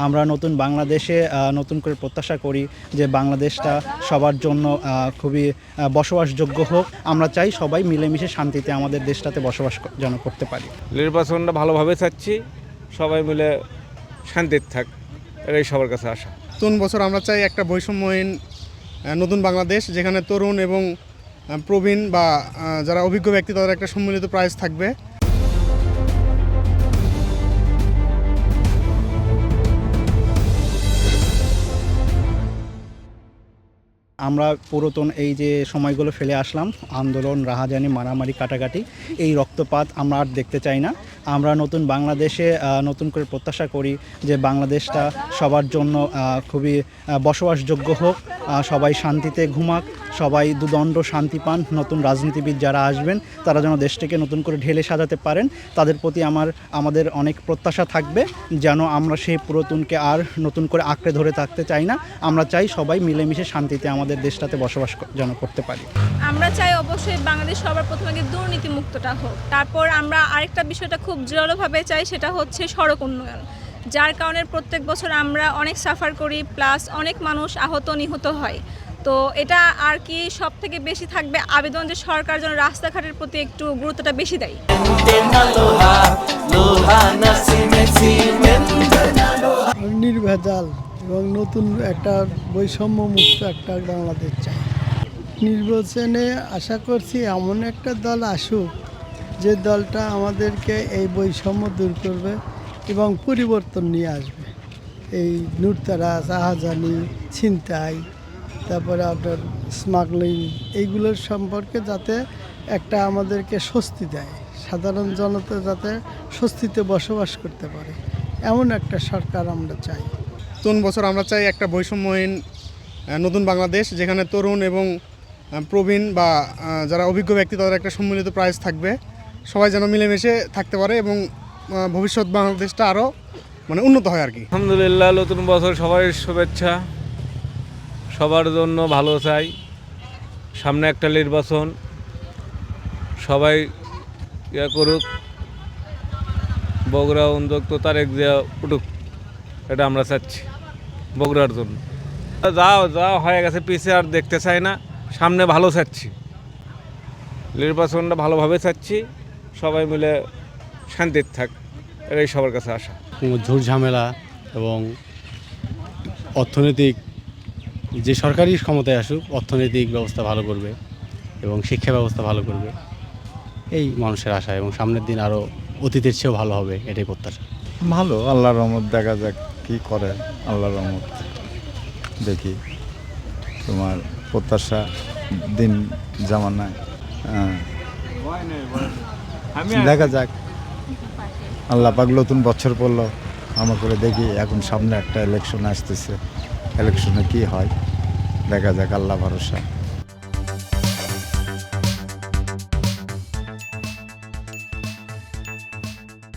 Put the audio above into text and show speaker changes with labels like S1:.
S1: আমরা নতুন বাংলাদেশে নতুন করে প্রত্যাশা করি যে বাংলাদেশটা সবার জন্য খুবই বসবাসযোগ্য হোক। আমরা চাই সবাই মিলেমিশে শান্তিতে আমাদের দেশটাতে বসবাস যেন করতে পারি।
S2: নির্বাচনটা ভালোভাবে চাচ্ছি, সবাই মিলে শান্তিতে থাক, এটাই সবার কাছে আশা।
S3: নতুন বছর আমরা চাই একটা বৈষম্যহীন নতুন বাংলাদেশ, যেখানে তরুণ এবং প্রবীণ বা যারা অভিজ্ঞ ব্যক্তি তাদের একটা সম্মিলিত প্রাইজ থাকবে।
S1: আমরা পুরাতন এই যে সময়গুলো ফেলে আসলাম, আন্দোলন, রাহাজানি, মারামারি, কাটাকাটি, এই রক্তপাত আমরা আর দেখতে চাই না। আমরা নতুন বাংলাদেশে নতুন করে প্রত্যাশা করি যে বাংলাদেশটা সবার জন্য খুবই বসবাসযোগ্য হোক, সবাই শান্তিতে ঘুমাক, সবাই দুদণ্ড শান্তি পান। নতুন রাজনীতিবিদ যারা আসবেন তারা যেন দেশটাকে নতুন করে ঢেলে সাজাতে পারেন, তাদের প্রতি আমাদের অনেক প্রত্যাশা থাকবে। যেন আমরা সেই পুরাতনকে আর নতুন করে আঁকড়ে ধরে থাকতে চাই না। আমরা চাই সবাই মিলেমিশে শান্তিতে আমাদের দেশটাতে বসবাস যেন করতে পারি।
S4: আমরা চাই অবশ্যই বাংলাদেশ সবার প্রথমে দুর্নীতি মুক্তটা হোক। তারপর আমরা আরেকটা বিষয়টা খুব জোরালোভাবে চাই, সেটা হচ্ছে সড়ক উন্নয়ন, যার কারণে প্রত্যেক বছর আমরা অনেক সাফার করি, প্লাস অনেক মানুষ আহত নিহত হয়। তো এটা আর কি সব থেকে বেশি থাকবে আবেদন যে সরকার যেন রাস্তাঘাটের প্রতি একটু গুরুত্বটা বেশি দেয়।
S5: নির্ভেজাল এবং নতুন একটা বৈষম্য মুক্ত একটা বাংলাদেশ চাই। নির্বাচনে আশা করছি এমন একটা দল আসুক যে দলটা আমাদেরকে এই বৈষম্য দূর করবে এবং পরিবর্তন নিয়ে আসবে। এই লুটতরাজ, রাহাজানি, ছিনতাই, তারপরে আপনার স্মাগলিং, এইগুলোর সম্পর্কে যাতে একটা আমাদেরকে স্বস্তি দেয়, সাধারণ জনতা যাতে স্বস্তিতে বসবাস করতে পারে, এমন একটা সরকার আমরা চাই।
S3: নতুন বছর আমরা চাই একটা বৈষম্যহীন নতুন বাংলাদেশ, যেখানে তরুণ এবং প্রবীণ বা যারা অভিজ্ঞ ব্যক্তি তাদের একটা সম্মিলিত প্রাইজ থাকবে। সবাই যেন মিলেমিশে থাকতে পারে এবং ভবিষ্যৎ বাংলাদেশটা আরও উন্নত হয় আর কি।
S2: আলহামদুলিল্লাহ, নতুন বছর সবাই শুভেচ্ছা, সবার জন্য ভালো চাই। সামনে একটা নির্বাচন, সবাই করুক, বগুড়া উদ্যোক্ত তারেক জিয়া উঠুক, এটা আমরা চাচ্ছি বগুড়ার জন্য। যা হয়ে গেছে পিছিয়ে আর দেখতে চাই না, সামনে ভালো চাচ্ছি, নির্বাচনটা ভালোভাবে চাচ্ছি, সবাই মিলে শান্তিতে থাক, এটাই সবার কাছে আশা।
S6: ঝুট ঝামেলা এবং অর্থনৈতিক যে সরকারি ক্ষমতায় আসুক, অর্থনৈতিক ব্যবস্থা ভালো করবে এবং শিক্ষা ব্যবস্থা ভালো করবে, এই মানুষের আশা। এবং সামনের দিন আরও অতীতের চেয়েও ভালো হবে, এটাই প্রত্যাশা।
S7: ভালো, আল্লাহর রহমত, দেখা যাক কি করে আল্লাহর রহমত। দেখি তোমার প্রত্যাশা দিন জামানায় দেখা যাক। আল্লাহ পাক নতুন বছর পড়লো আমার করে, দেখি এখন সামনে একটা ইলেকশন আসতেছে, ইলেকশনে কি হয় দেখা যাক, আল্লাহ ভরসা।